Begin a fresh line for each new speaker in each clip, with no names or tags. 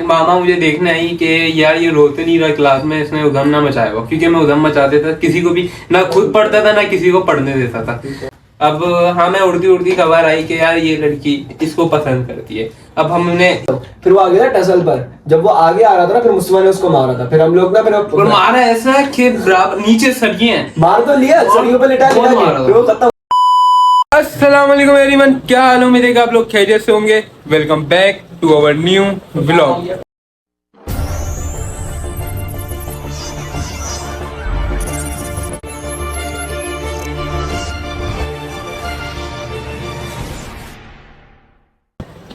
मामा मुझे देखने आई कि यार ये रोते नहीं रहा क्लास में, इसने उधम ना मचाया हुआ, क्योंकि मैं उधम मचा देता, किसी को भी ना खुद पढ़ता था ना किसी को पढ़ने देता था। अब हाँ, मैं उड़ती उड़ती खबर आई कि यार ये लड़की इसको पसंद करती है। अब हमने
फिर वो आ गया टसल पर, जब वो आगे आ रहा था ना, फिर मुस्तफा ने उसको मारा था। फिर हम लोग ना
फिर मारा ऐसा कि बराबर नीचे सड़िए हैं,
मार तो लिया, सड़ियों पे लिटा
बहुत मारा
फिर वो खत्म।
अस्सलाम वालेकुम एवरीवन, क्या हाल है? उम्मीद है कि आप लोग खैरियत से होंगे। Welcome back to our new vlog.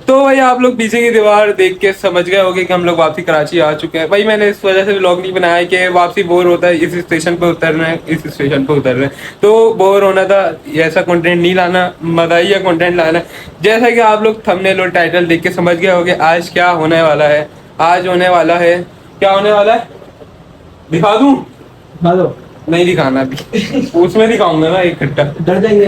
तो भाई आप लोग पीछे की दीवार देख के समझ गए होंगे कि हम लोग वापसी कराची आ चुके हैं। भाई मैंने इस वजह से व्लॉग नहीं बनाया कि वापसी बोर होता है, इस स्टेशन पे उतर रहे हैं, इस स्टेशन पे उतर रहे हैं, तो बोर होना था। ऐसा कंटेंट नहीं लाना, मज़ाहिया कंटेंट लाना। जैसा कि आप लोग थंबनेल और टाइटल देख के समझ गए होंगे आज क्या होने वाला है। आज होने वाला है, क्या होने वाला है दिखा दूँ?
हेलो,
नहीं दिखाना अभी, उसमें दिखाऊंगा ना इकट्ठा,
डर जाएंगे।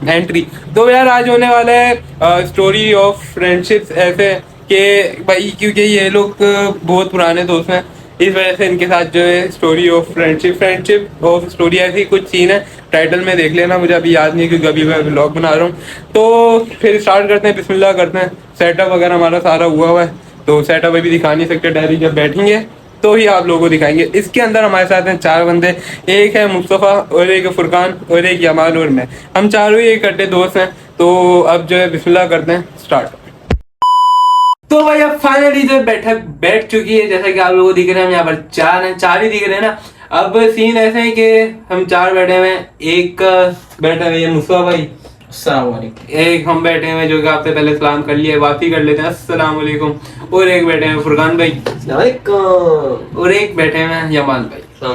एंट्री। तो यार आज होने वाला है स्टोरी ऑफ फ्रेंडशिप्स, ऐसे कि भाई क्योंकि ये लोग बहुत पुराने दोस्त हैं, इस वजह से इनके साथ जो है story of friendship of story ऐसी कुछ सीन है। टाइटल में देख लेना, मुझे अभी याद नहीं क्योंकि अभी मैं व्लॉग बना रहा हूँ। तो फिर स्टार्ट करते हैं, बिस्मिल्लाह करते हैं। सेटअप वगैरह हमारा सारा हुआ है, तो सेटअप अभी दिखा नहीं सकते, डायरेक्ट जब बैठेंगे तो ही आप लोगों को दिखाएंगे। इसके अंदर हमारे साथ हैं 4 बंदे, एक है मुस्तफ़ा और एक फुरकान और एक यमान और मैं। हम चारों ही इकट्ठे दोस्त हैं। तो अब जो है बिस्मिल्लाह करते हैं, स्टार्ट। तो भाई अब फाइनली जो बैठ चुकी है, जैसा कि आप लोगों को दिख रहे हैं, हम यहाँ पर 4 हैं, 4 ही दिख रहे हैं ना। अब सीन ऐसे है कि हम 4 बैठे हुए हैं, एक बैठा हुआ है मुस्तफ़ा भाई,
अस्सलाम वालेकुम।
एक हम बैठे हुए जो कि आपसे पहले सलाम कर लिया, बात ही कर लेते हैं, अस्सलाम वालेकुम। और एक बैठे हैं फुरकान भाई, और एक बैठे हैं यमान भाई, अस्सलाम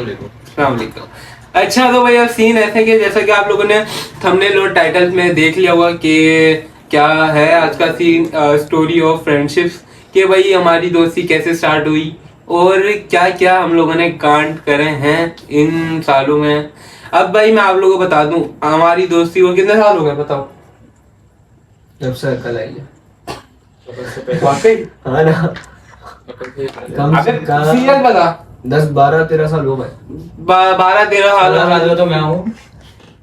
वालेकुम। अच्छा, तो भाई अब सीन ऐसे कि जैसा कि आप लोगों ने थंबनेल और टाइटल में देख लिया होगा कि क्या है आज का सीन, स्टोरी ऑफ फ्रेंडशिप्स, कि भाई हमारी दोस्ती कैसे स्टार्ट हुई और क्या क्या हम लोगों ने कांड करे हैं इन सालों में। अब भाई मैं आप लोगों को बता दूं, हमारी दोस्ती को कितने साल हो गए बताओ?
जब से कल आई है।
वाकई?
हाँ ना, कम से कम
सीरियस बता।
10, 12, 13 साल हो गए।
12-13 साल हो गए।
तो मैं हूँ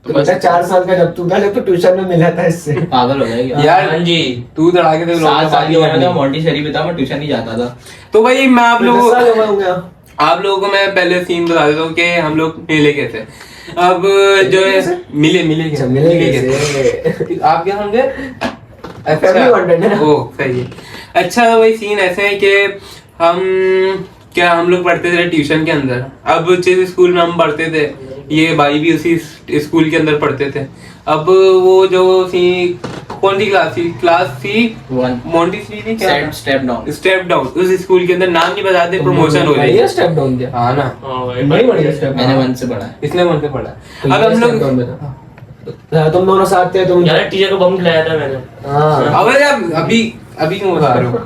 तो बच्चा 4 साल का जब तू था, जब तो ट्यूशन में मिला था इससे।
पागल हो गया
यार
हाँ जी,
तू धड़ा के
7 साल की उम्र में मोंटेसरी में था, मैं ट्यूशन नहीं जाता था।
तो भाई मैं आप
10 साल हो गए होंगे।
आप लोगों को मैं पहले सीन बता देता हूँ कि हम लोग मिले कैसे। अब जो है मिले कैसे, आप क्या समझे?
Family content है ना?
ओ सही है। अच्छा तो भाई सीन ऐसे है कि हम लोग पढ़ते थे ट्यूशन के अंदर। अब जिस स्कूल में हम पढ़ते थे, ये भाई भी उसी स्कूल के अंदर पढ़ते थे। अब वो जो कौन सी क्लास थी? मोंटेसरी थी क्या? Step down. उस स्कूल के अंदर नाम नहीं बताते, प्रमोशन हो रही है।
स्टेप डाउन दिया।
हाँ ना,
नहीं बढ़िया स्टेप।
मैंने 1 से पढ़ा है।
इसने 1 से पढ़ा।
तो
अब हम लोग
तुम दोनों साथ थे, तुम
यार टीचर को बम खिलाया था मैंने।
हाँ।
अबे यार अभी क्यों बता रहे हो?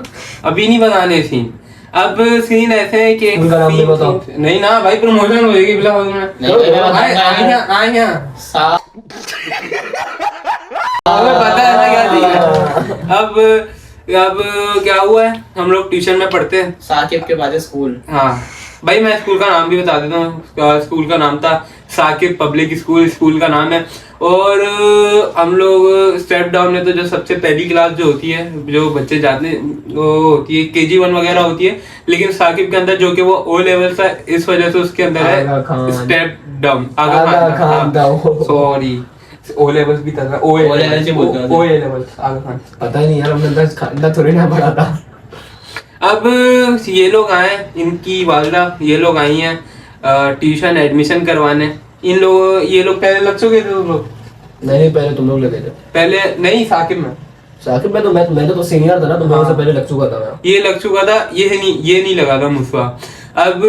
अभी नहीं बताने सीन। अब सीन ऐसे है कि
उनका नाम भी बताओ।
नहीं ना भाई, प्रमोशन हो जाएगी बिला पता है ना क्या चीज। अब क्या हुआ है, हम लोग ट्यूशन में पढ़ते हैं,
साकिब के बाद स्कूल।
हाँ भाई मैं स्कूल का नाम भी बता देता हूँ। स्कूल का नाम था साकिब पब्लिक स्कूल, स्कूल का नाम है। और हम लोग स्टेप डाउन में तो जो सबसे पहली क्लास जो होती है, जो बच्चे जाते हैं, वो होती है KG 1 वगैरह होती है। लेकिन साकिब के अंदर जो कि वो O लेवल था, इस वजह से उसके अंदर है स्टेप डाउन। आगा खान, सॉरी, O लेवल भी था, O लेवल से बोलते हैं, O लेवल आगा खान।
पता ही नहीं यार, हमने 10 खाना थोड़ी ना पढ़ा था।
अब ये लोग आए, इनकी वालदा ये लोग आई हैं ट्यूशन एडमिशन करवाने। ये लोग पहले लग चुके थे तुम लोग?
नहीं, पहले तुम लोग लगे थे।
पहले नहीं, साकिब में
तो मैं तो सीनियर था ना, तो मैं उससे पहले लग चुका था मैं।
ये लग चुका था, ये नहीं लगा था मुझसे। अब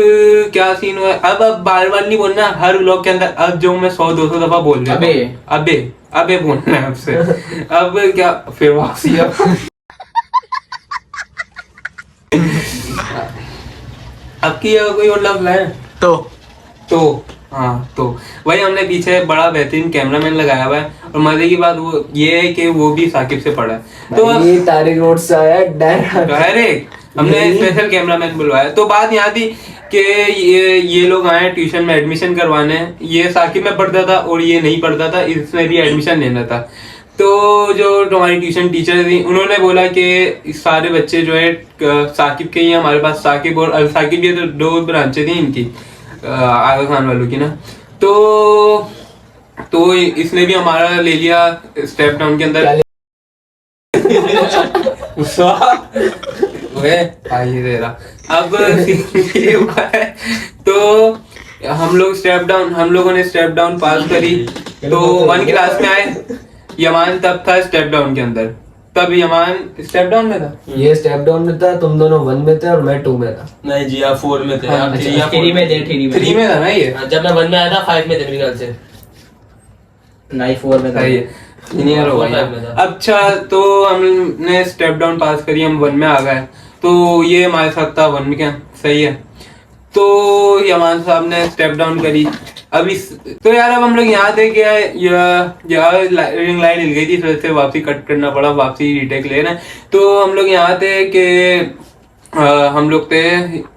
क्या सीन हुआ, अब बार बार नहीं बोलना हर व्लॉग के अंदर। अब जो मैं 100-200 दफा बोल रहा हूं, अबे बोलना है आपसे। अब क्या फिर वापसी अब की कोई और लफ्ज़ है तो हाँ, तो वही हमने पीछे बड़ा बेहतरीन कैमरामैन लगाया हुआ है। और मजे की बात वो ये है कि वो भी साकिब से पढ़ा है। तो अब
ये तारिक रोड से आया डायरेक्ट।
हमने
नहीं।
स्पेशल कैमरामैन बुलवाया। तो बात यहाँ थी कि ये लोग आए ट्यूशन में एडमिशन करवाने। ये साकिब में पढ़ता था और ये नहीं पढ़ता था, इसमें भी एडमिशन लेना था। तो जो हमारी ट्यूशन टीचर थी उन्होंने बोला कि सारे बच्चे जो है साकिब के ही हैं हमारे पास, साकिब और अल साकिब, ये तो 2 ब्रांचें थी इनकी आगा खान वालों की ना। तो इसने भी हमारा ले लिया स्टेप डाउन के अंदर। वे भाई तेरा अब ये हुआ है। तो हम लोगों ने स्टेप डाउन पास करी। तो 1 क्लास में आए। यमान तब था स्टेप डाउन के अंदर, तब यमान स्टेप डाउन में था।
ये स्टेप डाउन में था, तुम दोनों 1 में थे और मैं 2 में था।
नहीं जी, आप 4 में थे।
हाँ,
आप
अच्छा,
3 या
3 में थे,
3 में था ना ये।
जब मैं 1 में आया था 5 में थे मेरे ख्याल से।
नहीं 4 में था।
सही है, इंजीनियर हो गया। अच्छा, तो हमने स्टेप डाउन पास करी, हम 1 में आ गए। तो ये हमारे साथ था 1 में, क्या सही है। तो यमान साहब ने स्टेप डाउन करी। अब तो यार अब हम लोग यहाँ थे कि रिंग लाइट हिल गई थी, फिर से वापसी कट करना पड़ा, वापसी रीटेक ले रहे हैं। तो हम लोग यहाँ थे कि हम लोग थे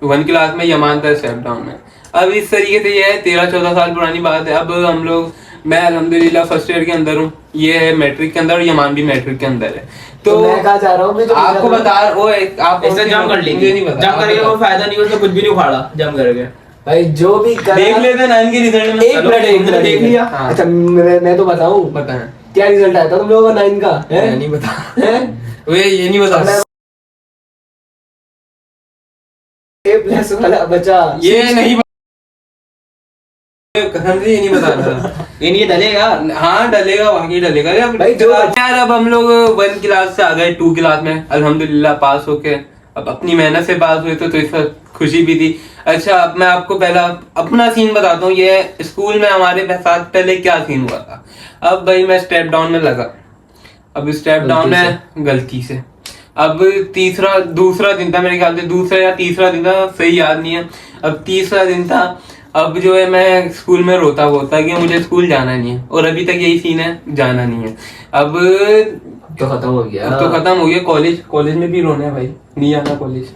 1 क्लास में, यमान था स्टेप डाउन में। अब इस तरीके से ये है 13-14 साल पुरानी बात है। अब हम लोग, मैं अल्हम्दुलिल्लाह फर्स्ट ईयर के अंदर हूँ, ये है मैट्रिक के अंदर और यमान भी मैट्रिक के अंदर है।
तो मैं कहा जा रहा हूँ, मैं तो
आपको बता आप
इससे जम कर ली,
मुझे नहीं पता।
जम करके कोई फायदा नहीं, उसने कुछ भी नहीं उखाड़ा जम करके।
भाई जो भी कर
देख लेते 9 के रिजल्ट में।
एक मिनट
देख लिया।
हाँ।
अच्छा मैं तो बताऊं,
पता है,
क्या रिजल्ट आया था तुम लोगों का 9 का?
मैं नहीं बता,
हैं?
वे ये नहीं बता,
A+ वाला बचा।
ये नहीं कसम से ये नहीं बता रहा।
ये डलेगा।
हाँ डलेगा, वाकई डलेगा। अरे
भाई जो
यार अब हम लोग 1 क्लास से आ गए 2 क्लास में, अल्हम्दुलिल्लाह पास होके। अब अपनी मेहनत से पास हुए तो इस पर खुशी भी थी। अच्छा, अब मैं आपको पहला अपना सीन बताता हूँ। ये स्कूल में हमारे साथ पहले क्या सीन हुआ था। अब भाई मैं स्टेप डाउन में लगा। अब स्टेप डाउन में गलती से, अब दूसरा दिन था मेरे ख्याल से, दूसरा या तीसरा दिन था, सही याद नहीं है। अब तीसरा दिन था। अब जो है मैं स्कूल में रोता कि मुझे स्कूल जाना नहीं है, और अभी तक यही सीन है, जाना नहीं है। अब
तो खत्म हो गया।
अब तो खत्म हो गया। कॉलेज में भी रोना है भाई, नहीं आना कॉलेज।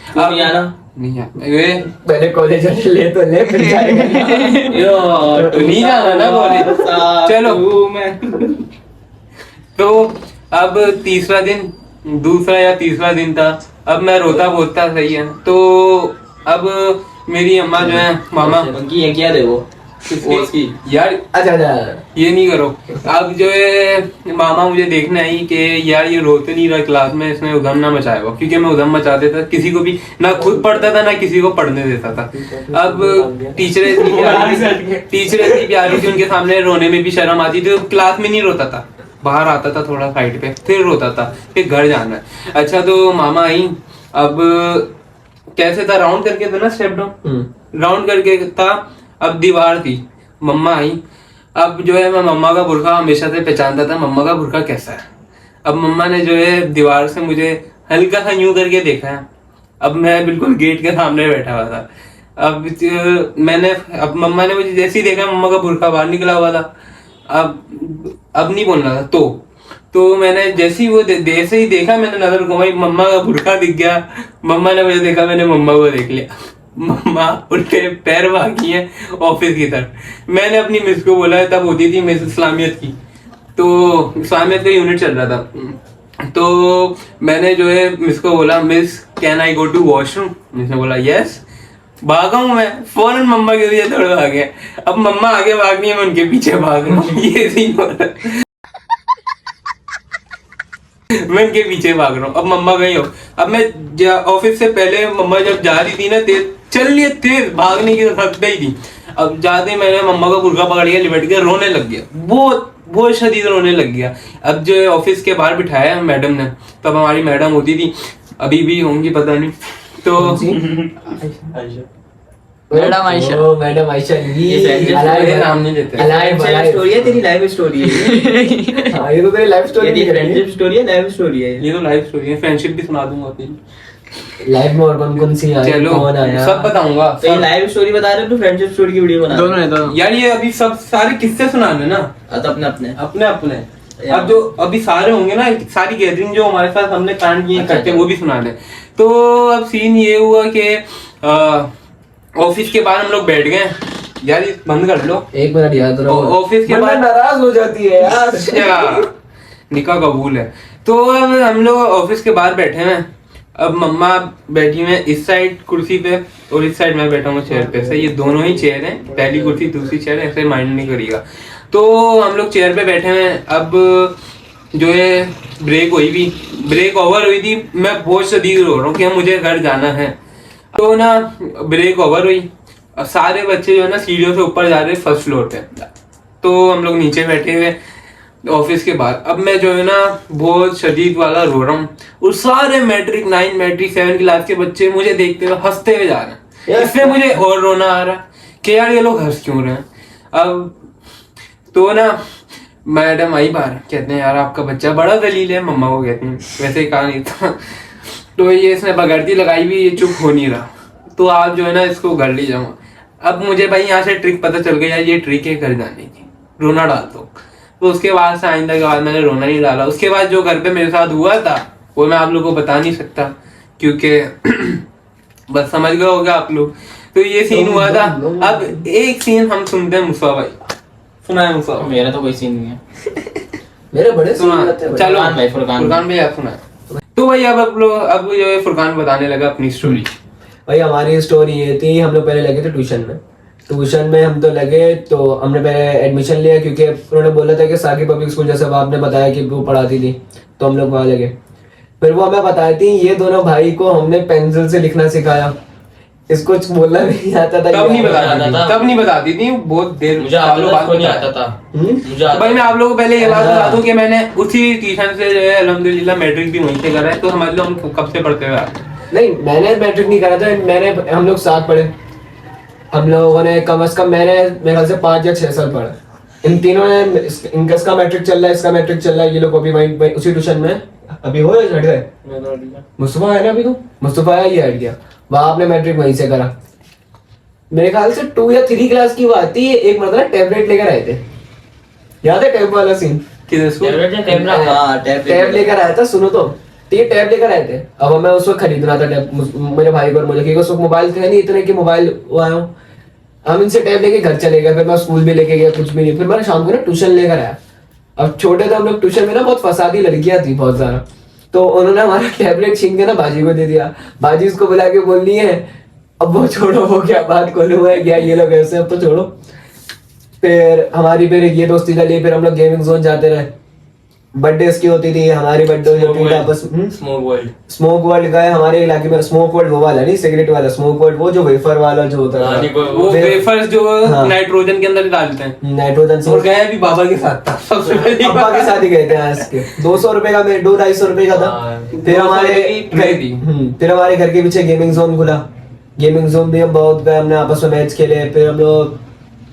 अब नहीं आना,
नहीं आना वे
पहले कॉलेज ले तो ले, फिर जाएगा।
तो नहीं जाना ना कॉलेज। चलो तो अब दूसरा या तीसरा दिन था। अब मैं रोता सही है। तो अब मेरी अम्मा जो है, मामा
उनकी ये क्या दे वो
किसकी यार,
अच्छा
ये नहीं करो। अब जो है मामा मुझे देखने आई कि यार ये रोते नहीं रहा क्लास में, इसने उधम ना मचाया हुआ, क्योंकि मैं उधम मचा देता, किसी को भी ना खुद पढ़ता था ना किसी को पढ़ने देता था। अब टीचर इतनी प्यारी थी, उनके सामने रोने में भी शर्म आती थी। तो क्लास में नहीं रोता था, बाहर आता था थोड़ा साइड पे, फिर रोता था, फिर घर जाना है। अच्छा, तो मामा आई। अब कैसे था, राउंड करके था ना स्टेप डाउन, राउंड करके था। अब दीवार थी, मम्मा आई। अब जो है मैं मम्मा का बुर्का हमेशा से पहचानता था, मम्मा का बुर्का कैसा है। अब मम्मा ने जो है दीवार से मुझे हल्का सा यूं करके देखा है। अब मैं बिल्कुल गेट के सामने बैठा हुआ था। अब मम्मा ने मुझे जैसे ही देखा, मम्मा का बुर्का बाहर निकला हुआ था। अब नहीं बोलना था। तो मैंने जैसे ही देखा, मैंने नजर घुमाई, मम्मा का बुर्का दिख गया। मम्मा ने मुझे देखा, मैंने मम्मा को देख लिया। मम्मा उनके पैर भागी हैं ऑफिस की तरफ। मैंने अपनी मिस को बोला है, तब होती थी मिस इस्लामियत की, तो इस्लामियत का यूनिट चल रहा था। तो मैंने जो है मिस को बोला, miss can I go to washroom. Miss ने बोला यस। भागा हूं मैं, फौरन मम्मा के लिए दौड़ आ गया। अब मम्मा आगे भाग रही है, मैं उनके पीछे भाग रहा हूँ। ये सीन हो रहा है, मैं उनके पीछे भाग रहा हूँ। अब मम्मा गई हो। अब मैं ऑफिस से पहले मम्मा जब जा रही थी ना, तेज भागने की थक गई थी। अब जाते ही मैंने मम्मा का बुर्का पकड़ के लिपट के रोने लग गया, बहुत शदीद रोने लग गया। अब जो ऑफिस के बाहर बिठाया मैडम ने, तब हमारी मैडम होती थी, अभी भी होंगी पता नहीं। तो
मैडम आयशा
ये
नाम नहीं लेते।
स्टोरी है तेरी, लाइव स्टोरी है।
हाँ, ये तो तेरी लाइफ स्टोरी
ये फ्रेंडशिप स्टोरी है, लाइव स्टोरी है।
ये तो लाइफ स्टोरी है, फ्रेंडशिप भी सुना दूंगा तेरी।
लाइफ में और कौन सी आई,
चलो
कौन आया,
सब बताऊंगा।
तो ये लाइव स्टोरी बता रहे हो तो फ्रेंडशिप स्टोरी की वीडियो बना
दोनों है दोनों।
यार ये अभी सब सारे किस्से सुनाने ना,
तो अपने अपने
अपने अपने। अब जो अभी सारे होंगे ना, सारी गैदरिंग जो हमारे साथ हमने कांड किए करते हैं वो भी सुना दे। तो अब सीन ये हुआ कि ऑफिस के बाद हम लोग बैठ गए, यार ये बंद कर लो,
एक मिनट याद रहो,
ऑफिस के
वरना
बाद
नाराज हो जाती है यार।
अच्छा, निकाह कबूल है। तो अब हम लोग ऑफिस के बाहर बैठे हैं, अब मम्मा बैठी हुई है इस साइड कुर्सी पे और इस साइड मैं बैठा हूँ चेयर पे। सही, ये दोनों ही चेयर हैं, पहली कुर्सी दूसरी चेयर, ऐसे माइंड नहीं करिएगा। तो हम लोग चेयर पे बैठे हैं, अब जो है ब्रेक ओवर हुई थी। मैं बहुत शदीद रो रहा हूँ कि मुझे घर जाना है। तो ना ब्रेक ओवर हुई, सारे बच्चे जो है ना सीढ़ियों से ऊपर जा रहे फर्स्ट फ्लोर पे, तो हम लोग नीचे बैठे हुए ऑफिस के बाहर। अब मैं जो है ना बहुत शदीद वाला रो रहा हूँ और सारे मैट्रिक 9 मैट्रिक 7 क्लास के बच्चे मुझे देखते हुए हंसते हुए जा रहे हैं। इससे मुझे और रोना आ रहा है कि यार ये लोग हंस क्यों रहे हैं। अब तो ना मैडम आई बाहर, कहते हैं यार आपका बच्चा बड़ा दलील है, मम्मा को कहती हैं, वैसे ही कहा नहीं था। तो ये इसने बगैरती लगाई भी, ये चुप हो नहीं रहा, तो आप जो है ना इसको घर ले जाऊँ। अब मुझे भाई यहाँ से ट्रिक पता चल गया, ये ट्रिक है घर जाने की, रोना डाल दो। तो उसके बाद से आइंदा के बाद मैंने रोना नहीं डाला। उसके बाद जो घर पे मेरे साथ हुआ था वो मैं आप लोगों को बता नहीं सकता, क्योंकि बस समझ गए होगा आप लोग। तो ये सीन हुआ था। अब एक सीन हम सुनते हैं, मुसा भाई सुना है मुसा?
मेरा तो कोई सीन नहीं है।
मेरे बड़े
सुना,
सीन रहते हैं।
चलो
फुरकान
भाई आप सुना। तो भाई अब जो है फुरकान बताने लगा अपनी स्टोरी।
भाई हमारी स्टोरी ये थी, हम लोग पहले लगे थे ट्यूशन में हम तो लगे, तो हमने पहले एडमिशन लिया क्योंकि उन्होंने बोला था कि साकी पब्लिक स्कूल, जैसे आपने बताया कि वो पढ़ाती थी, तो हम लोग वहाँ लगे। फिर वो हमें बताती थी, ये दोनों भाई को हमने पेंसिल से लिखना सिखाया, इसको कुछ बोलना नहीं आता था।
तब नहीं बताती थी, बहुत देर
मुझे
सालों बाद
नहीं आता था। मुझे
भाई मैं आप लोगों को पहले ये बात बता दूं कि मैंने उसी ट्यूशन से जो है अल्हम्दुलिल्लाह मैट्रिक भी वहीं से करा है। तो समझ लो हम कब से पढ़ते हुए आ रहे हैं।
नहीं, मैंने मैट्रिक नहीं करा था, हम लोग साथ पढ़े। हम लोगों ने कम से कम, मैंने मेरे ख्याल से 5 या 6 साल पढ़ा। इन तीनों ने, इनका इसका मैट्रिक चल रहा है, इसका मैट्रिक चल रहा है, ये लोग अभी वहीं उसी ट्यूशन में अभी हो या हट गए। मुस्तफा है ना अभी, तो मुस्तफा है, ये हट गया। वहां आपने मैट्रिक वहीं से करा। मेरे ख्याल से 2 या 3 क्लास की बात थी, एक मतलब टैबलेट लेकर आए थे, याद है टैब वाला सीन? टैब लेकर आया था, सुनो तो ये टैब लेकर आए थे। अब हमें उस वक्त खरीदना था टैब, मेरे भाई को और मुझे, क्योंकि उस वक्त मोबाइल थे नहीं इतने कि मोबाइल वो आया हूँ। हम इनसे टैब लेके घर चले गए, फिर मैं स्कूल भी लेके गया, कुछ भी नहीं। फिर मैंने शाम को ना ट्यूशन लेकर आया। अब छोटे थे हम लोग, ट्यूशन में ना बहुत फसादी लड़कियां थी बहुत ज्यादा, तो उन्होंने हमारा टैबलेट छीन के ना बाजी को दे दिया। बाजी उसको बुला के बोलनी है, अब वो छोड़ो, वो क्या बात खोलू है क्या, ये लोग ऐसे, अब तो छोड़ो। फिर हमारी फिर ये दोस्ती चली, फिर हम लोग गेमिंग जोन जाते रहे। बर्थडे की होती थी, हमारी बर्थडे होती थी आपस में। स्मोक वर्ल्ड गए हमारे इलाके में। स्मोक वर्ल्ड वो वाला नहीं, सिगरेट वाला स्मोक वर्ल्ड, वो जो वेफर वाला जो होता है,
वो वेफर्स जो नाइट्रोजन के अंदर डालते हैं,
नाइट्रोजन से।
और गए भी बाबा के साथ था, सबसे पहले
पापा के साथ ही गए थे आज के। 200 रुपए का, 200-250 रुपए का था। फिर हमारे घर के पीछे गेमिंग जोन खुला। गेमिंग जोन भी हम बहुत गए, हमने आपस में मैच खेले। फिर हम लोग,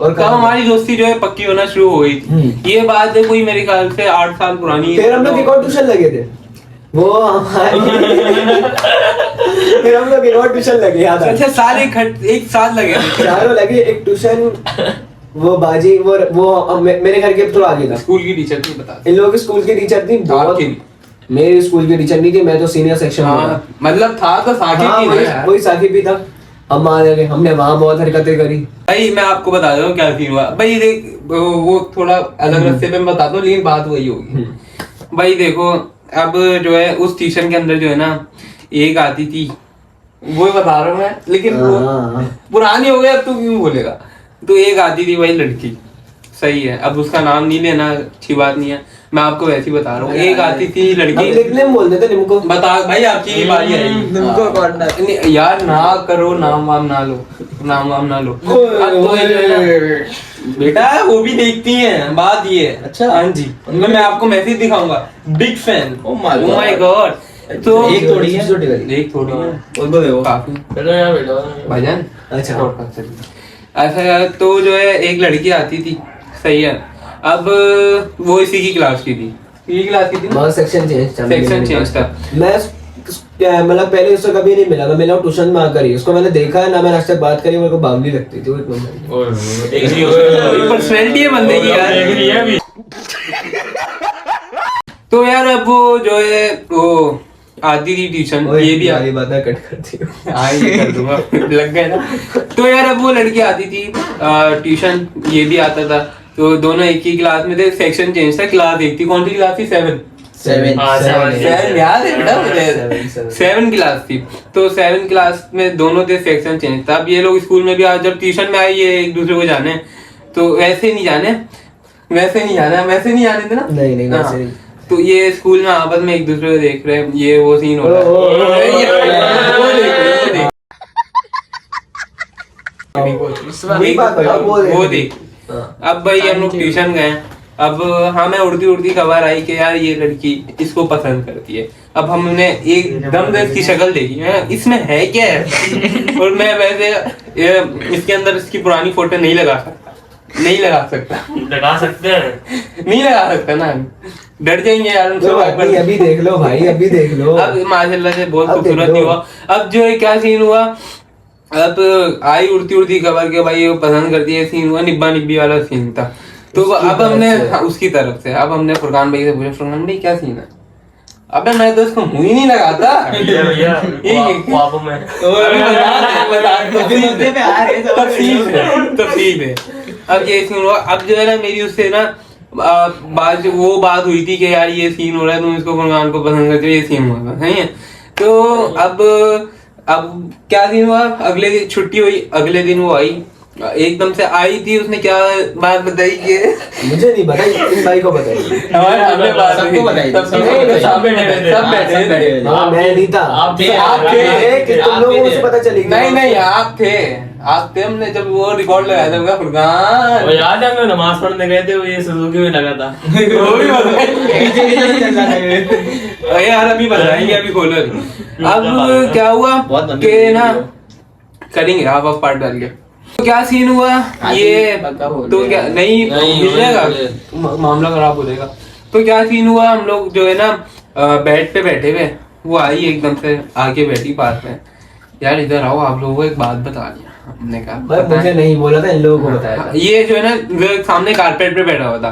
और
तब हमारी दोस्ती जो है पक्की होना शुरू हो गई थी। ये बात है कोई मेरे ख्याल से 8 साल पुरानी है।
फिर हम लोग एक और ट्यूशन लगे थे, वो हमारी फिर हम लोग एक और ट्यूशन लगे, याद है?
अच्छा, सारे एक साथ लगे,
चारों लगे एक ट्यूशन। वो बाजी वो मेरे घर के थोड़ा आगे था।
स्कूल की टीचर थी, बता।
इन लोगों की स्कूल की टीचर थी बहुत। मेरी स्कूल की टीचर नहीं थी, मैं तो सीनियर सेक्शन में था।
मतलब था तो साकिब ही था,
वही साकिब भी था। हम हमने वहां बहुत हरकतें करी।
भाई मैं आपको बता रहा हूँ क्या सीन हुआ। भाई देख, वो थोड़ा अलग रास्ते पे मैं बताता हूँ, लेकिन बात वही होगी। भाई देखो, अब जो है उस ट्यूशन के अंदर जो है ना एक आती थी, वो बता रहा हूँ मैं, लेकिन वो पुरानी हो गया, अब तू क्यों बोलेगा। तो एक आती थी भाई लड़की, सही है, अब उसका नाम नहीं लेना, अच्छी बात नहीं है, मैं आपको वैसे ही बता रहा हूँ। एक आती थी लड़की,
निकनेम बोल देते निमको।
बता भाई, आपकी ही बारी है।
निमको कॉर्नर
यार ना करो, नाम वाम ना लो, नाम वाम ना लो। बेटा वो भी देखती हैं, बात ये है।
अच्छा,
हाँ जी, मैं आपको मैसेज दिखाऊंगा, big fan.
Oh my God.
Oh my God। तो
एक थोड़ी है,
एक थोड़ी है,
उनको देखो
काफी
चलो यार बेटा,
भाईजान।
अच्छा,
ऐसा तो जो है एक लड़की आती थी, सही है। अब वो इसी की क्लास की थी, इसी क्लास की थी ना?
बहुत सेक्शन चेंज
था।
मैं मतलब पहले उससे कभी नहीं मिला, मैं मिला ट्यूशन में आकर ही। उसको मैंने देखा है ना, मैंने आज तक बात करी, मेरे को बावली लगती थी वो इतना।
पर्सनैलिटी है बंदे की यार। तो यार अब वो जो है वो आती थी ट्यूशन, ये भी
वाली बात है, कट करती हूँ।
हाँ ये कर दूंगा, लग गए ना। तो यार अब वो लड़की आती थी ट्यूशन, ये भी आता था, तो दोनों एक ही क्लास में थे। सेक्शन चेंज था, क्लास एक थी। कौन सी क्लास थी? 7 याद है बेटा मुझे, 7 क्लास थी। तो 7 क्लास में दोनों थे, सेक्शन चेंज था। अब ये लोग स्कूल में भी जब ट्यूशन में आए, ये एक दूसरे को जाने, तो वैसे नहीं जाने थे ना।
नहीं
हाँ।
वैसे नहीं।
तो ये स्कूल में आपस में एक दूसरे को देख रहे हैं, ये वो सीन हो रहा है।
वही बात है,
वो देख।
हाँ।
अब भाई हम लोग ट्यूशन गए। अब हमें उड़ती उड़ती खबर आई कि यार ये लड़की इसको पसंद करती है। अब हमने एकदम से इसकी शक्ल देखी, इसमें है क्या है। और मैं वैसे इसके अंदर इसकी पुरानी फोटो नहीं लगा सकता
लगा सकते हैं।
नहीं लगा सकता ना, डर जाएंगे यार
तो भाई अभी देख लो भाई, अभी देख लो।
अब माशाल्लाह से बहुत
अब
खूबसूरत
देख लो।
नहीं हुआ। अब जो है क्या सीन हुआ, अब आई उड़ती उड़ती खबर के भाई वो पसंद करती है, सीन हुआ निब्बा निब्बी वाला सीन था। तो
उसकी
अब
तरफ
हमने
से।
हाँ, उसकी तरफ से अब हमने फुरकान भाई से पूछा, फुरकान भाई क्या सीन है? अबे मैं तो इसको मुंह ही नहीं लगाता।
भैया ख्वाबों में
तफसील है। अब ये सीन हुआ। अब जो है ना मेरी उससे ना बात हुई थी कि यार ये सीन हो रहा है, तुम इसको फुरकान को पसंद करते हो, ये सीन हुआ सही है। तो अब क्या दिन हुआ, अगले दिन छुट्टी हुई, अगले दिन वो आई, एकदम से आई थी। उसने क्या बात बताई कि
मुझे नहीं बताई, इन भाई को बताई।
हमारे सामने बात हुई।
सबको बताई।
सब
सब
बैठे थे।
हाँ, मैं नहीं था।
आप थे।
आप थे।
कि तुम लोगों को मुझे पता चली गई।
नहीं आप थे। हमने जब वो रिकॉर्ड लगाया था उनका फुरकान,
वो याद है हम लोग नमाज पढ़ने गए थे, वो ये सुजुकी में लगा था।
वो भी बताया। यार अभी बताएंगे, अभी खोलो। अब क्या हुआ
बहुत लंबी
कि ना
वीडियो।
करेंगे हाफ ऑफ पार्ट डाल के। तो क्या सीन हुआ ये,
पक्का बोल
तो
रहे
क्या
हैं।
नहीं
नहीं,
मिल जाएगा,
नहीं,
मामला खराब हो जाएगा। तो क्या सीन हुआ, हम लोग जो है ना बेड पे बैठे हुए, वो आई एकदम से आके बैठी पास में। यार इधर आओ, आप लोगों को एक बात बतानी है। हमने कहा
भाई
"बताएं।"
मुझे नहीं बोला था, इन लोगों को बताया था।
ये जो है ना जो सामने कारपेट पे बैठा हुआ था।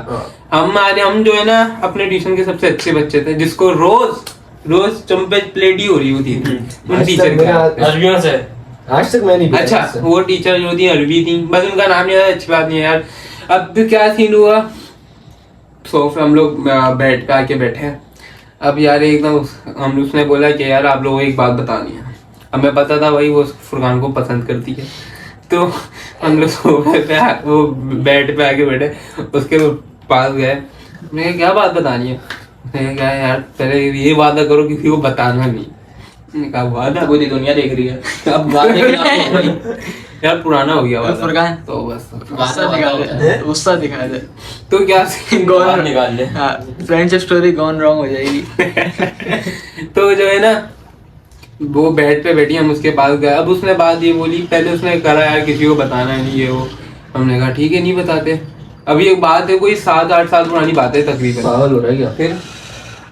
हम जो है ना अपने ट्यूशन के सबसे अच्छे बच्चे थे, जिसको रोज चंपे प्लेट ही हो रही होती थी उन
आज तक
टीचर
मेरा-
के।
अरबियों से
आज तक मैं नहीं पीता
अच्छा
इससे।
वो टीचर जो थी अरबी थी, बस उनका नाम नहीं याद, अच्छी बात नहीं है यार। अब क्या सीन हुआ, सोफे हम लोग बेड पे आके बैठे हैं। अब यार एकदम उसने बोला कि यार आप लोगों को एक बात बतानी है। अब मैं पता था भाई वो फुरकान को पसंद करती है। तो हम लोग सोफे पे वो बेड पे आके बैठे, उसके पास गए। मैंने कहा क्या बात बतानी है? उसने कहा यार पहले ये वादा करो किसी को बताना नहीं। मैंने कहा वादा?
पूरी दुनिया देख रही है।
अब यार पुराना हो गया वादा।
फुरकान।
तो बस
गुस्सा दिखा दे।
तो क्या
बाहर निकाल ले।
हाँ, फ्रेंडशिप स्टोरी गॉन रॉन्ग हो जाएगी।
तो जो है ना वो बेड पे बैठी, हम उसके पास गए। अब उसने बात ये बोली, पहले उसने कहा यार किसी को बताना नहीं है वो। हमने कहा ठीक है नहीं बताते। अब ये बात है कोई 7-8 साल पुरानी बात है तकरीबन।
पागल हो रहा है क्या?
फिर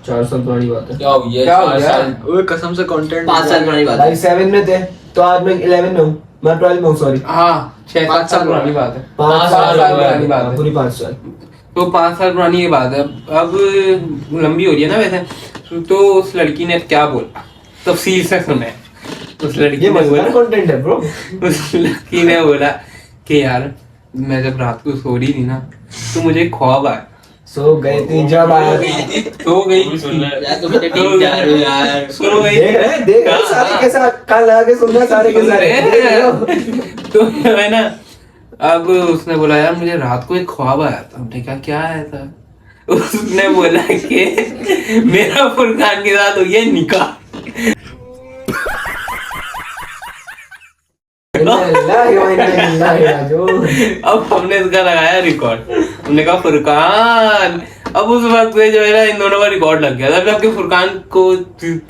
4 साल पुरानी बात है।
क्या हो गया?
क्या हो गया?
ओए कसम से कंटेंट
5 साल पुरानी बात
भाई
है।
7 में थे तो आज मैं 11 में हूँ, मैं 12 में हूँ, सॉरी।
हाँ 6-7 साल पुरानी बात है।
5
साल पुरानी बात है।
पूरी 5 साल।
तो 5 साल पुरानी ये बात है। अब लंबी हो रही है ना वैसे। तो उस लड़की ने क्या बोला तफसील से सुने। उस लड़की
ये
ने
मजेदार
बोला,
कंटेंट है ब्रो।
उस लड़की ने बोला कि यार मैं जब रात को सो रही थी ना तो मुझे ख्वाब आया।
सो गई थी जब आया।
सो गई
सुन ले।
यार तुम इतने ठीक जा रहे हो यार।
सो गई
देख रहे सारे के साथ कान लगा के सुनना, सारे के सारे देख रहे हो?
तो है ना। अब उसने बोला यार मुझे रात को एक ख्वाब आया था। हमने कहा क्या आया था? उसने बोला कि मेरा फुरकान के साथ हो गया निकाह। अब हमने इसका लगाया रिकॉर्ड। हमने कहा फुरकान। अब उस वक्त में जो है ना इन दोनों का रिकॉर्ड लग गया था। जबकि फुरकान को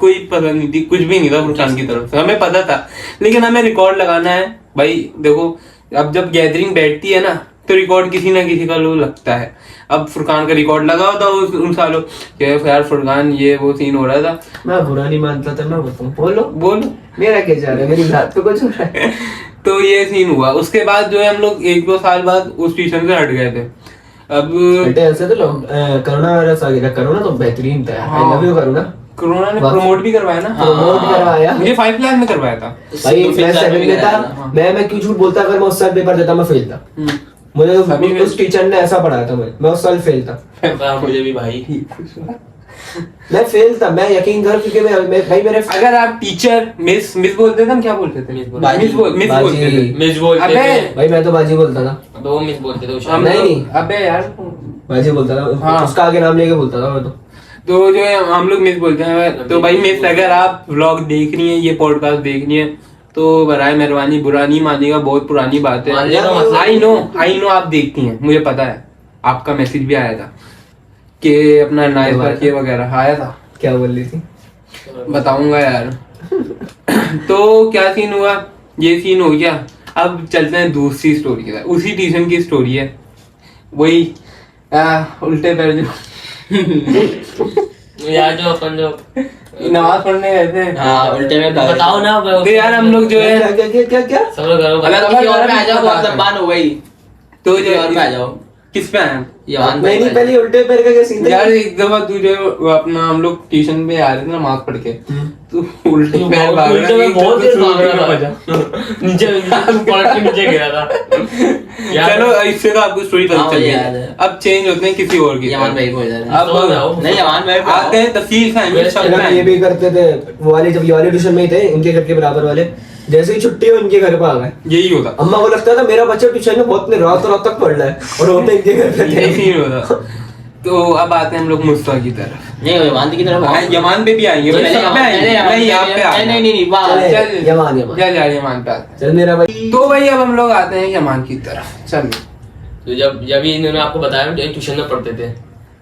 कोई पसंद नहीं थी, कुछ भी नहीं था फुरकान की तरफ से, हमें पता था। लेकिन हमें रिकॉर्ड लगाना है भाई। देखो अब जब गैदरिंग बैठती है ना तो रिकॉर्ड किसी ना किसी का लो लगता है। अब फुरकान का रिकॉर्ड लगा होता उन सालों कि यार फुरकान ये वो सीन हो रहा था।
मैं बुरा नहीं मानता था, मैं बताऊं। बोलो
बोलो
मेरा क्या जा रहा है, मेरी रात पे कुछ हो रहा है।
तो ये सीन हुआ। उसके बाद जो है हम लोग 1-2 साल बाद उस ट्यूशन से हट गए थे। अब
बेटे ऐसे तो लोग कोरोना वायरस आ गया, करोना तो बेहतरीन था, I love you corona.
Corona ने
वाह।
प्रमोट भी करवाया ना।
प्रमोट करवाया
मुझे 5 लाख में करवाया था।
भाई,
तो फिर
मैं
साल
7
में
में था,
गिराया
मैं क्यों झूठ बोलता, अगर मैं उस साल पेपर देता मैं फेल था। मुझे
सभी में-
उस टीचर ने ऐसा पढ़ाया था, मैं उस साल फेल था,
मुझे भी भाई।
मैं फेल था, मैं यकीन कर, क्योंकि मैं भाई मेरे
अगर आप टीचर मिस बोलते थे, हम क्या बोलते थे? मिस
बाजी।
बोलते थे।
मिस बोलते
अबे
थे,
भाई मैं तो बाजी बोलता था,
तो वो मिस बोलते थे उस
हम
नहीं,
लोग-
नहीं।
अबे यार,
बाजी बोलता था,
हाँ।
उसका आगे नाम लेके बोलता था मैं तो।
तो जो है हम लोग मिस बोलते हैं। तो भाई मिस, अगर आप व्लॉग देख रही हैं, ये पॉडकास्ट देख रही हैं, तो बराए मेहरबानी बुरा नहीं मानिएगा, बहुत पुरानी बात
मान
है।
लेना मसला
आई नो आप देखती हैं, मुझे पता है। आपका मैसेज भी आया था कि अपना नाइस
कब आया
बच्चे वगैरह आया था।
क्या बोल रही थी?
बताऊंगा यार। तो क्या सीन हुआ, ये सीन हो गया। अब चलते हैं दूसरी स्टोरी की तरफ। उसी ट्यूशन की स्टोरी है, वही उल्टे पैर जो
यार जो अपन जो
नमाज पढ़ने गए थे।
हाँ उल्टे में
बताओ ना।
तो यार हम लोग जो है,
क्या क्या क्या क्या क्या?
सब लोग करो
अलग-
किसी और में आ जाओ, बहुत जबान हो गई।
तो
किसी और में आ जाओ।
किस पे आए?
यवान
नहीं नहीं, पहले उल्टे पैर का क्या सीन था?
यार एक दफा तू जो अपना, हम लोग ट्यूशन पे आ रहे थे ना नमाज पढ़ के, तू उल्टे पैर भाग
उल्टे में
रहा
बहुत देर
था,
भाग रहा था। नीचे पलट के नीचे गिरा था। यार,
चलो इससे तो आपको स्टोरी पता
हाँ,
चल
मुझे
गई।
याद है।
अब चेंज होते हैं किसी और की
यवान
तरफ।
भाई को इधर
अब
तो जाओ।
नहीं यवान भाई को
आते हैं तफसील से,
मेरे
सब
पहले ये भी करते थे, वो वाले जब ये वाले ट्यूशन में ही थे, इनके घर के बराबर वाले, जैसे ही छुट्टी हो इनके घर पे आ गए।
यही होता,
अम्मा को लगता था मेरा बच्चा ट्यूशन में बहुत रात तक पढ़ रहा है, और होते इनके घर पे
यही
थे।
सीन होता। तो अब आते हैं हम लोग मुस्तफा की तरफ।
नहीं यवान की तरफ
हाँ, यमान पे भी आएंगे,
पहले
सब पे आएंगे। नहीं यहाँ पे आ
नहीं वाह
चले,
चल
यमान
यमान पे आते हैं।
चल मेरा भाई।
तो भाई अब हम लोग आते हैं यमान की तरफ। चल
तो जब इन्होंने आपको बताया हम ट्यूशन में पढ़ते थे,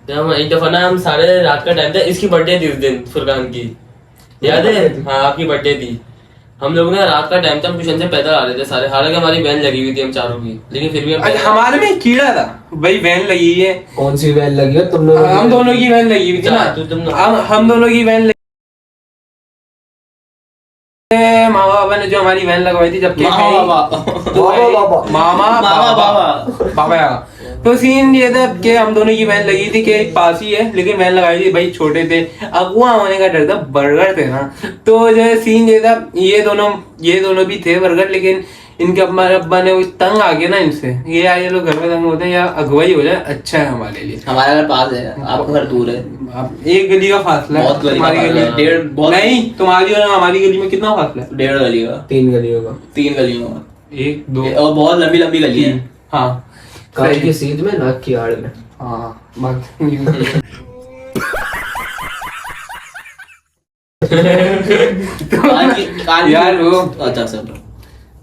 जब हम एक दफा ना, हम सारे रात का टाइम था, इसकी बर्थडे थी उस दिन, फुरकान की, याद है? हाँ आपकी बर्थडे थी। हम लोग ना रात का टाइम था, हम ट्यूशन से पैदल आ रहे थे सारे, हालांकि हमारी वैन लगी हुई थी हम चारों की, लेकिन फिर भी हम
अच्छा, हमारे में एक कीड़ा था भाई, वैन लगी है।
कौन सी वैन लगी है तुम लोगों की?
हम दोनों की वैन लगी हुई थी ना।
तुम
हम दोनों की वैन मामा बाबा ने जो हमारी वैन लगवाई थी, जबकि
मामा
तो
बाबा बाबा।
मामा
मामा
बाबा बाबा। तो सीन ये था कि हम दोनों की वैन लगी थी कि पास ही है, लेकिन वैन लगाई थी भाई, छोटे थे, अगुआ होने का डर था, बर्गर थे ना। तो जो है सीन ये था, ये दोनों भी थे बर्गर, लेकिन इनके अब्बा ने वो तंग आ गया ना इनसे, ये यार ये लोग घर में तंग होते हैं, या अगुवाई हो जाए अच्छा है हमारे लिए।
हमारा घर पास है, आपका घर दूर है।
अब एक गली का फासला है
बहुत गली का
तुम्हारी
फासला
गली
है, डेढ़ बहुत
नहीं, तुम्हारी और हमारी गली में कितना फासला है?
1.5 गली का,
3 गलियों का।
3 गलियों का,
1 2
और बहुत लंबी लंबी गली है।
हाँ
कान की सीध में, नाक की आड़ में।
हाँ
कान की
यार वो
अच्छा सब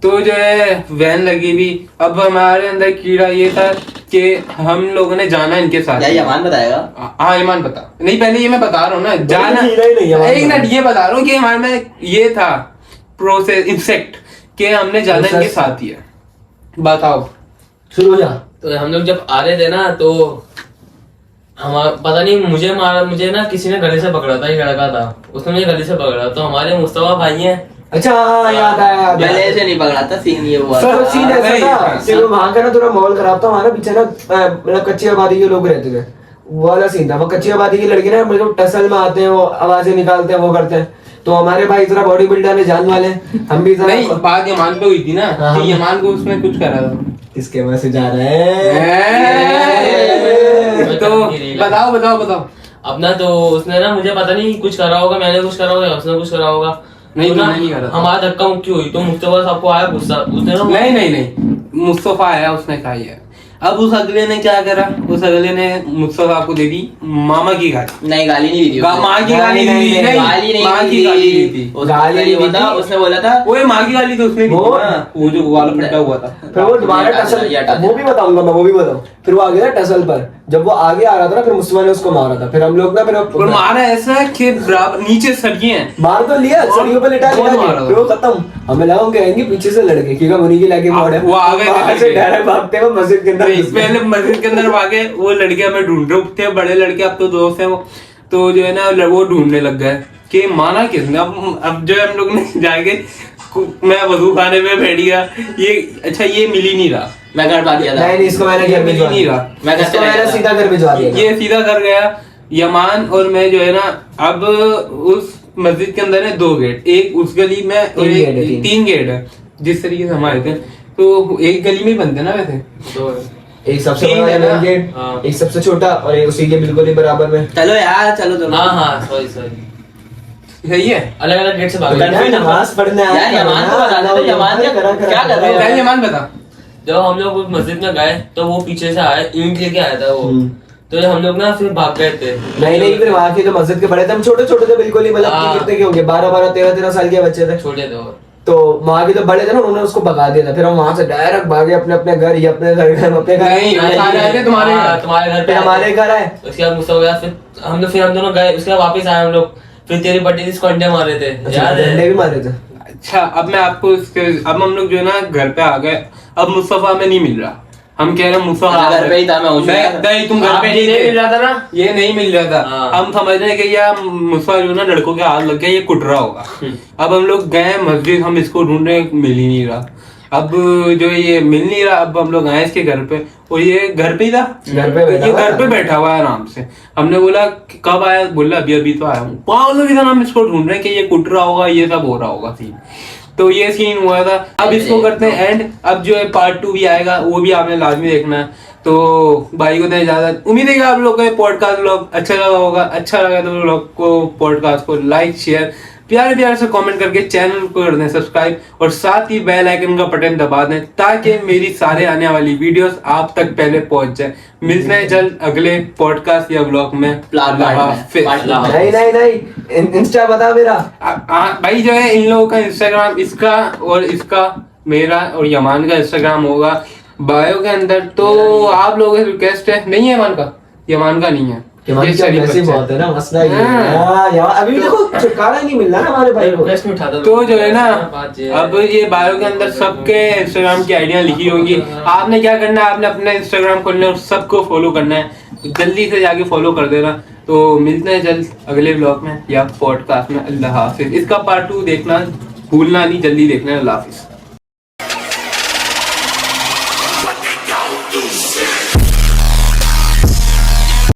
तो जो है वैन लगी हुई। अब हमारे अंदर कीड़ा ये था कि हम लोगों ने जाना इनके साथ।
क्या यमान बताएगा?
हाँ ईमान बता, नहीं पहले ये मैं बता रहा हूँ ना, जाना
कीड़ा ही नहीं, ईमान
एक
बता।
मिनट, ये बता रहा हूँ कि हमारे में ये था प्रोसेस इंसेक्ट कि हमने जाना इनके
Process।
साथ ही है। बताओ।
शुरू हो जा।
तो हम लोग जब आ रहे थे ना, तो हमारा पता नहीं, मुझे ना किसी ने गले से पकड़ा था, एक लड़का था, उसने मुझे गले से पकड़ा। तो हमारे मुस्तफा भाई हैं,
अच्छा हाँ, याद आया याद आया।
गले से नहीं पकड़ा था, सीन ये हुआ
सर
था।
सीन ऐसा
नहीं,
था
हाँ,
कि वो वहाँ का ना थोड़ा माहौल खराब था, हमारा पीछे ना मतलब कच्ची आबादी के लोग रहते थे, वो वाला सीन था। वो कच्ची आबादी के लड़के ना मतलब टसल में आते हैं, वो आवाजें निकालते हैं, वो करते हैं। तो हमारे भाई जरा बॉडी बिल्डर है, जान वाले हैं, हम भी
नहीं,
जरा।
बात यमान पे हुई थी ना
हाँ।
कि यमान को उसमें कुछ करा था।
इसके वजह से जा रहे हैं।
तो बताओ।
अपना तो उसने ना, मुझे पता नहीं कुछ करा होगा, मैंने कुछ करा होगा या उसने कुछ करा होगा।
नहीं,
तो ना
तुमने नहीं करा था।
हमारा धक्का मुक्की हुई, तो मुस्तफा साहब को आया गुस्सा, उसने ना
नहीं, मुस्तफा आया, उसने कहा है। अब उस अगले ने क्या करा, उस अगले ने मुस्तफा को दे दी मामा की गाली।
नहीं गाली नहीं दी थी उसने।
माँ की गाली
नहीं,
दी थी,
नहीं,
गाली नहीं
माँ
दी
की गाली दी
थी।
थी।
उसने
गाली
नहीं
नहीं
हुआ था,
दी।
उसने बोला था
ओए माँ की गाली तो उसने दी
वो-
थी ना, वो जो वाला फटा हुआ था।
फिर वो दोबारा
ये
टसल,
ये टसल।
वो भी बताऊंगा मैं, वो भी बताऊं। फिर वो आ गया टसल पर, जब वो आगे आ रहा था ना, फिर मुस्तफा ने उसको मारा था। फिर हम लोग ना
और मारा ऐसा है कि बराबर नीचे सड़ियाँ हैं।
मार तो लिया, सड़ियों पे लिटा
बहुत
लिया,
मारा था।
फिर वो खत्म। हमें लगा हम कहेंगे पीछे से लड़के, क्योंकि मुनी की लाके मोड़ है,
वो आ गए थे
वहां से
लड़के।
डायरेक्ट भागते हुए मस्जिद के अंदर
नहीं,
घुस गए।
पहले मस्जिद के अंदर भागे, वो लड़के हमें ढूंढ रहे थे, बड़े लड़के, अब तो दोस्त हैं वो। तो जो है ना वो ढूंढने लग गए कि माना किसने। अब जो है हम लोग ने जाके मैं वजू खाने में बैठ गया, ये अच्छा ये मिल ही नहीं रहा।
मैं घर भाग गया था।
नहीं इसको मैंने घर भिजवा
नहीं
दिया,
रहा।
मैं घर
इसको
चला
मैंने
गया था।
सीधा घर भिजवा दिया।
ये सीधा कर गया। यमान और मैं जो है ना, अब उस मस्जिद के अंदर है 2 गेट, एक उस गली में और
तीन गेट है,
एक 3 गेट है जिस तरीके से हमारे थे। तो एक गली में ही बनते ना वैसे।
तो
एक सबसे
तीन
बड़ा
है ना?
मेन गेट,
हाँ।
एक सबसे छोटा और एक उसी के बिल्कुल ही बराबर में।
चलो यार, चलो चलो।
हाँ हाँ सॉरी
सही है।
अलग अलग गेट से भाग
तो
गए।
confirm
नमाज पढ़ने आया
यार, यमान को बता दो, यमान क्या कर रहे हो?
पहले यमान बता।
जब हम लोग उस मस्जिद में गए तो वो पीछे से आया, ईंट लेके आया था वो।
हम्म।
तो हम लोग ना फिर भाग गए थे।
नहीं फिर वहाँ के जो मस्जिद के बड़े थे, हम छोटे छोटे थे बिल्कुल ही, मतलब
हाँ।
कितने के होंगे, 12-13 साल के बच्चे थे।
छोटे थे और
तो वहाँ के जो बड़े थे ना, उन्होंने उसको भगा दिया था। फिर हम वहाँ से डायरेक्ट भागे अपने अपने घर, ये अपने घर अपने घर।
नहीं, वो सारे आए थे तुम्हारे
हाँ,
घर।
तुम्हारे घर
फिर
पे
हमारे घर आए।
उसके बाद गुस्सा हो गया। फिर हम दोनों गए, उसके बाद वापस आए हम लोग। फिर तेरी बर्थडे जिसको अंडे मारे थे, याद
डंडे
है?
भी मारे थे।
अच्छा, अब मैं आपको अब हम लोग जो है ना घर पे आ गए। अब मुस्तफा में नहीं मिल रहा। हम कह रहे हैं मुस्तफा
मैं घर पे ही था, मैं होश में था।
नहीं, तुम घर
आप
पे
ये
नहीं
नहीं
थे।
मिल रहा था ना?
ये नहीं मिल रहा था।
हाँ।
हम समझ रहे हैं कि यार मुस्तफा जो ना लड़कों के हाथ लग गया, ये कुट रहा होगा। अब हम लोग गए मस्जिद, हम इसको ढूंढ रहे हैं, मिल ही नहीं रहा। अब जो ये मिल नहीं रहा, अब हम लोग आए इसके घर पे और ये घर पे ही था।
घर पे बैठा
ये
हुआ
घर पे
था।
बैठा हुआ है आराम से। हमने बोला कि कब आया, बोला अभी अभी तो आया हूँ। पागलों की तरह हम इसको ढूंढ रहे हैं कि ये कुट रहा होगा, ये सब हो रहा होगा सीन। तो ये सीन हुआ था। अब इसको करते हैं एंड। अब जो है पार्ट 2 भी आएगा, वो भी आपने लाजमी देखना है। तो भाई को दें इजाजत। उम्मीद है कि आप लोग को ये पॉडकास्ट व्लॉग अच्छा लगा होगा। अच्छा लगा तो व्लॉग को, पॉडकास्ट को लाइक शेयर प्यारे प्यारे से कमेंट करके चैनल को कर दें सब्सक्राइब और साथ ही बेल आइकन का बटन दबा दें ताकि मेरी सारे आने वाली वीडियोस आप तक पहले पहुंच जाए। मिलते हैं जल्द अगले पॉडकास्ट या व्लॉग में।
नहीं इंस्टा बता मेरा।
भाई जो है इन लोगों का इंस्टाग्राम, इसका और इसका, मेरा और यमान का इंस्टाग्राम होगा बायो के अंदर। तो आप लोगों से रिक्वेस्ट है, नहीं है यमान का नहीं है। ये शरीफ बच्चा है।
बहुत है ना मसला ये।
हाँ।
हाँ, यार अभी भी देखो छुटकारा नहीं मिल रहा ना हमारे भाई को।
प्रश्न उठाता था।
तो जो है ना,
बात ये है।
अब ये बायो के अंदर सबके इंस्टाग्राम की आइडिया लिखी होगी। आपने क्या करना है, आपने अपना इंस्टाग्राम खोलना है और सबको फॉलो करना है। जल्दी से जाके फॉलो कर देना। तो मिलते हैं जल्द अगले ब्लॉग में या पॉडकास्ट में। अल्लाह हाफिज। इसका पार्ट 2 देखना भूलना नहीं, जल्दी देखना है। अल्लाह हाफिज।